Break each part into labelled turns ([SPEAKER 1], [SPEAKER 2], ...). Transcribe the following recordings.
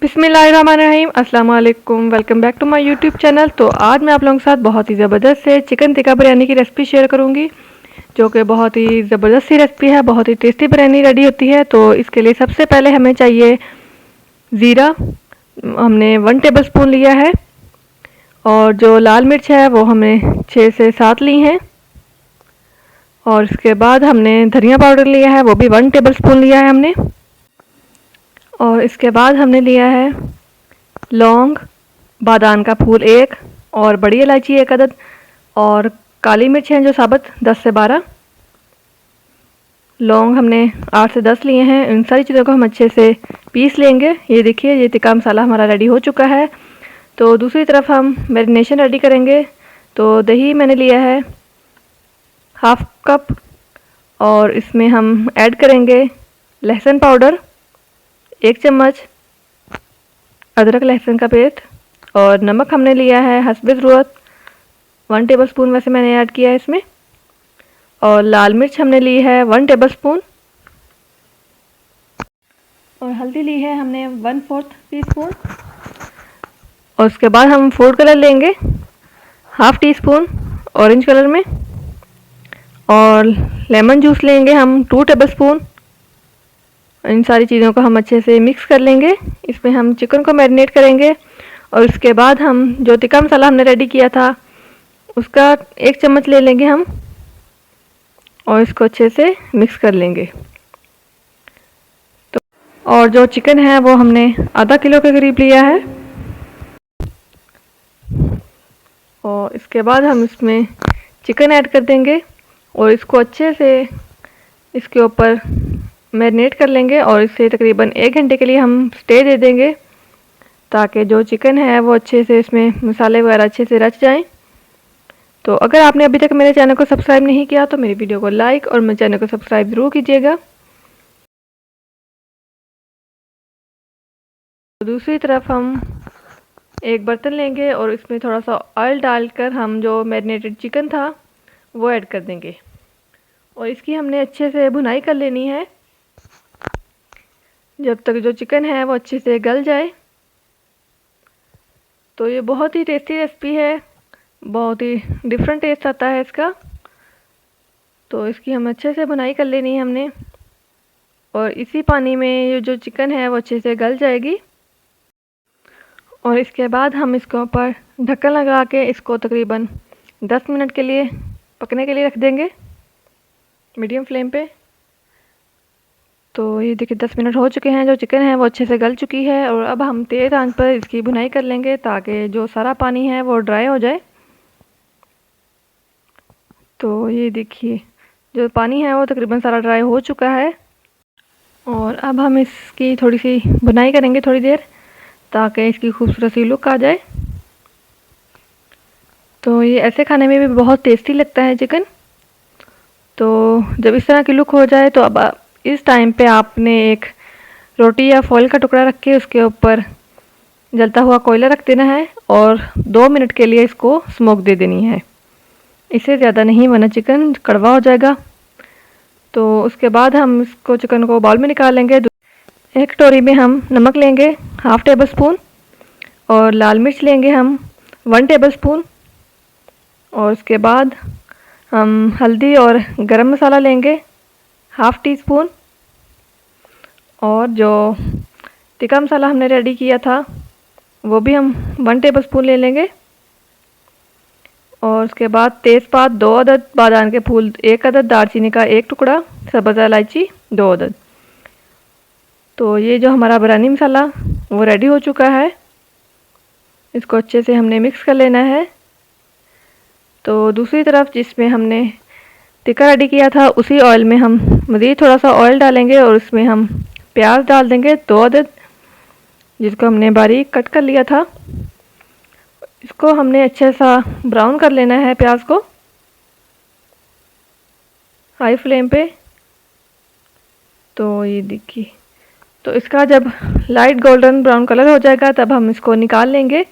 [SPEAKER 1] बिस्मिल्लाहिर्रहमानिर्रहीम, अस्सलाम वालेकुम। Welcome back to my YouTube channel. तो आज मैं आप लोगों के साथ बहुत ही ज़बरदस्त से चिकन टिक्का बिरयानी की रेसिपी शेयर करूंगी, जो कि बहुत ही ज़बरदस्त सी रेसिपी है। बहुत ही टेस्टी बिरयानी रेडी होती है। तो इसके लिए सबसे पहले हमें चाहिए ज़ीरा। हमने 1 टेबल स्पून लिया है। और जो लाल मिर्च है वो हमने 6 से 7 ली हैं। और इसके बाद हमने धनिया पाउडर लिया है, वो भी 1 टेबल स्पून लिया है हमने। और इसके बाद हमने लिया है लौंग, बादाम का फूल 1 और बड़ी इलायची 1 अदद, और काली मिर्च हैं जो साबुत 10 से 12। लौंग हमने 8 से 10 लिए हैं। इन सारी चीज़ों को हम अच्छे से पीस लेंगे। ये देखिए, ये टिक्का मसाला हमारा रेडी हो चुका है। तो दूसरी तरफ हम मैरिनेशन रेडी करेंगे। तो दही मैंने लिया है हाफ कप, और इसमें हम ऐड करेंगे लहसुन पाउडर 1 चम्मच, अदरक लहसुन का पेस्ट, और नमक हमने लिया है हस्बे ज़रूरत 1 टेबल स्पून वैसे मैंने ऐड किया है इसमें। और लाल मिर्च हमने ली है 1 टेबल स्पून, और हल्दी ली है हमने 1/4 टीस्पून। और उसके बाद हम फूड कलर लेंगे half tea spoon orange colour में, और लेमन जूस लेंगे हम 2 टेबल स्पून। इन सारी चीज़ों को हम अच्छे से मिक्स कर लेंगे। इसमें हम चिकन को मैरिनेट करेंगे। और उसके बाद हम जो टिक्का मसाला हमने रेडी किया था उसका 1 चम्मच ले लेंगे हम, और इसको अच्छे से मिक्स कर लेंगे। तो और जो चिकन है वो हमने आधा किलो के करीब लिया है। और इसके बाद हम इसमें चिकन ऐड कर देंगे और इसको अच्छे से इसके ऊपर मैरिनेट कर लेंगे। और इसे तकरीबन 1 घंटे के लिए हम स्टे दे देंगे, ताकि जो चिकन है वो अच्छे से इसमें मसाले वगैरह अच्छे से रच जाएं। तो अगर आपने अभी तक मेरे चैनल को सब्सक्राइब नहीं किया तो मेरी वीडियो को लाइक और मेरे चैनल को सब्सक्राइब ज़रूर कीजिएगा। तो दूसरी तरफ हम एक बर्तन लेंगे और इसमें थोड़ा सा ऑयल डालकर हम जो मैरिनेटेड चिकन था वो ऐड कर देंगे, और इसकी हमने अच्छे से भुनाई कर लेनी है जब तक जो चिकन है वो अच्छे से गल जाए। तो ये बहुत ही टेस्टी रेसिपी है, बहुत ही डिफरेंट टेस्ट आता है इसका। तो इसकी हम अच्छे से भुनाई कर लेनी है हमने, और इसी पानी में ये जो चिकन है वो अच्छे से गल जाएगी। और इसके बाद हम इसके ऊपर ढक्कन लगा के इसको तकरीबन 10 मिनट के लिए पकने के लिए रख देंगे मीडियम फ्लेम पे। तो ये देखिए 10 मिनट हो चुके हैं, जो चिकन है वो अच्छे से गल चुकी है। और अब हम तेज़ आंच पर इसकी भुनाई कर लेंगे ताकि जो सारा पानी है वो ड्राई हो जाए। तो ये देखिए जो पानी है वो तकरीबन सारा ड्राई हो चुका है। और अब हम इसकी थोड़ी सी भुनाई करेंगे थोड़ी देर, ताकि इसकी खूबसूरत सी लुक आ जाए। तो ये ऐसे खाने में भी बहुत टेस्टी लगता है चिकन। तो जब इस तरह की लुक हो जाए तो अब इस टाइम पे आपने एक रोटी या फॉइल का टुकड़ा रख के उसके ऊपर जलता हुआ कोयला रख देना है, और 2 मिनट के लिए इसको स्मोक दे देनी है। इससे ज़्यादा नहीं, वरना चिकन कड़वा हो जाएगा। तो उसके बाद हम इसको चिकन को बाउल में निकाल लेंगे। एक कटोरी में हम नमक लेंगे हाफ टेबल स्पून, और लाल मिर्च लेंगे हम 1 टेबल स्पून। और उसके बाद हम हल्दी और गरम मसाला लेंगे हाफ टी स्पून। और जो टिक्का मसाला हमने रेडी किया था वो भी हम 1 टेबल स्पून ले लेंगे। और उसके बाद तेज़पात 2 अदद, बादाम के फूल 1 अदद, दालचीनी का 1 टुकड़ा, सब्ज़ इलायची 2 अदद। तो ये जो हमारा बिरयानी मसाला वो रेडी हो चुका है। इसको अच्छे से हमने मिक्स कर लेना है। तो दूसरी तरफ जिसमें हमने टिक्का रेडी किया था उसी ऑयल में हम मज़ीद थोड़ा सा ऑयल डालेंगे, और उसमें हम प्याज डाल देंगे 2 अदद, जिसको हमने बारीक कट कर लिया था। इसको हमने अच्छे सा ब्राउन कर लेना है प्याज को हाई फ्लेम पे। तो ये देखिए, तो इसका जब लाइट गोल्डन ब्राउन कलर हो जाएगा तब हम इसको निकाल लेंगे।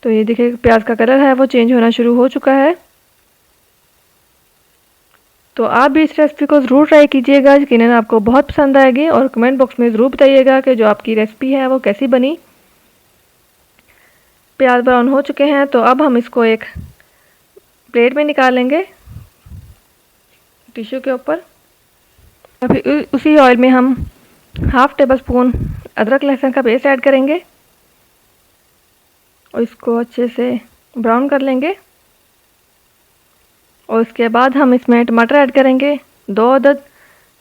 [SPEAKER 1] तो ये देखिए प्याज का कलर है वो चेंज होना शुरू हो चुका है। तो आप भी इस रेसिपी को ज़रूर ट्राई कीजिएगा, यकीनन आपको बहुत पसंद आएगी। और कमेंट बॉक्स में ज़रूर बताइएगा कि जो आपकी रेसिपी है वो कैसी बनी। प्याज ब्राउन हो चुके हैं, तो अब हम इसको एक प्लेट में निकाल लेंगे टिश्यू के ऊपर। अभी उसी ऑयल में हम हाफ़ टेबल स्पून अदरक लहसुन का पेस्ट ऐड करेंगे और इसको अच्छे से ब्राउन कर लेंगे। और उसके बाद हम इसमें टमाटर ऐड करेंगे, 2 अदद,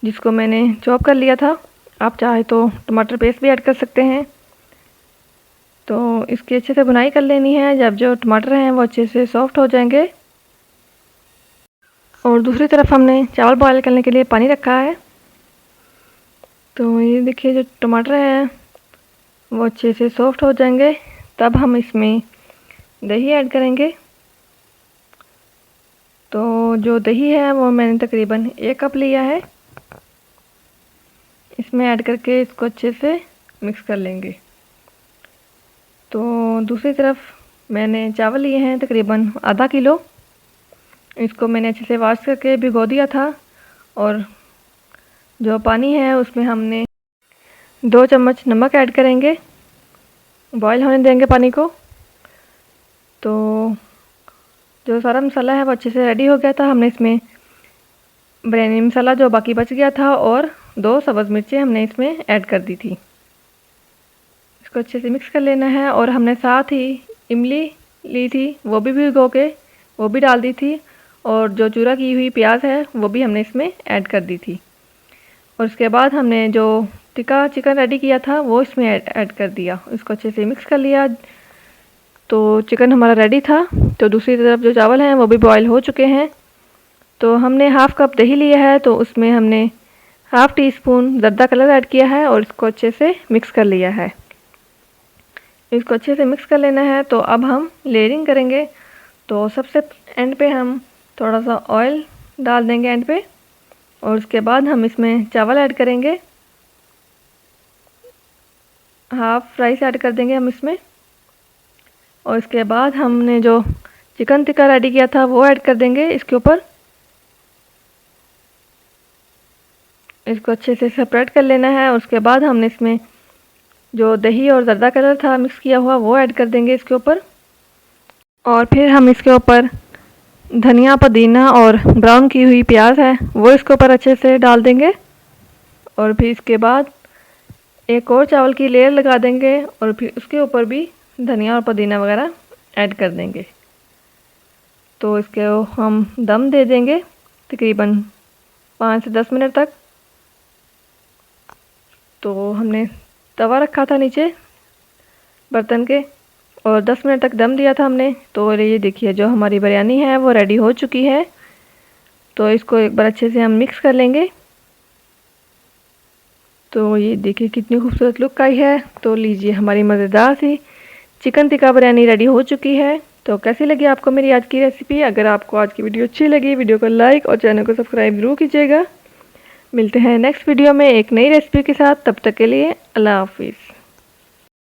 [SPEAKER 1] जिसको मैंने चॉप कर लिया था। आप चाहे तो टमाटर पेस्ट भी ऐड कर सकते हैं। तो इसकी अच्छे से भुनाई कर लेनी है जब जो टमाटर हैं वो अच्छे से सॉफ्ट हो जाएंगे। और दूसरी तरफ हमने चावल बॉयल करने के लिए पानी रखा है। तो ये देखिए जो टमाटर हैं वो अच्छे से सॉफ्ट हो जाएंगे, तब हम इसमें दही ऐड करेंगे। तो जो दही है वो मैंने तकरीबन 1 कप लिया है। इसमें ऐड करके इसको अच्छे से मिक्स कर लेंगे। तो दूसरी तरफ मैंने चावल लिए हैं तकरीबन आधा किलो। इसको मैंने अच्छे से वॉश करके भिगो दिया था। और जो पानी है उसमें हमने 2 चम्मच नमक ऐड करेंगे, बॉईल होने देंगे पानी को। तो जो सारा मसाला है वो अच्छे से रेडी हो गया था। हमने इसमें बिरयानी मसाला जो बाकी बच गया था और 2 सब्ज़ मिर्चें हमने इसमें ऐड कर दी थी। इसको अच्छे से मिक्स कर लेना है। और हमने साथ ही इमली ली थी, वो भी भिगो के वो भी डाल दी थी। और जो चूरा की हुई प्याज है वो भी हमने इसमें ऐड कर दी थी। और उसके बाद हमने जो टिक्का चिकन रेडी किया था वो इसमें ऐड कर दिया। इसको अच्छे से मिक्स कर लिया। तो चिकन हमारा रेडी था। तो दूसरी तरफ जो चावल हैं वो भी बॉयल हो चुके हैं। तो हमने हाफ़ कप दही लिया है, तो उसमें हमने half teaspoon zarda colour add किया है और इसको अच्छे से मिक्स कर लिया है। इसको अच्छे से मिक्स कर लेना है। तो अब हम लेयरिंग करेंगे। तो सबसे एंड पे हम थोड़ा सा ऑयल डाल देंगे एंड पे। और उसके बाद हम इसमें चावल ऐड करेंगे, हाफ़ राइस ऐड कर देंगे हम इसमें। और इसके बाद हमने जो चिकन टिक्का रेडी किया था वो ऐड कर देंगे इसके ऊपर। इसको अच्छे से सेपरेट कर लेना है। और उसके बाद हमने इसमें जो दही और ज़र्दा कलर था मिक्स किया हुआ वो ऐड कर देंगे इसके ऊपर। और फिर हम इसके ऊपर धनिया, पुदीना और ब्राउन की हुई प्याज है वो इसके ऊपर अच्छे से डाल देंगे। और फिर इसके बाद एक और चावल की लेयर लगा देंगे और फिर उसके ऊपर भी धनिया और पुदीना वगैरह ऐड कर देंगे। तो इसके हम दम दे देंगे तकरीबन 5 से 10 मिनट तक। तो हमने तवा रखा था नीचे बर्तन के और 10 मिनट तक दम दिया था हमने। तो ये देखिए जो हमारी बिरयानी है वो रेडी हो चुकी है। तो इसको एक बार अच्छे से हम मिक्स कर लेंगे। तो ये देखिए कितनी खूबसूरत लुक आई है। तो लीजिए हमारी मज़ेदार सी चिकन टिक्का बिरयानी रेडी हो चुकी है। तो कैसी लगी आपको मेरी आज की रेसिपी? अगर आपको आज की वीडियो अच्छी लगी, वीडियो को लाइक और चैनल को सब्सक्राइब ज़रूर कीजिएगा। मिलते हैं नेक्स्ट वीडियो में एक नई रेसिपी के साथ। तब तक के लिए अल्लाह हाफिज़।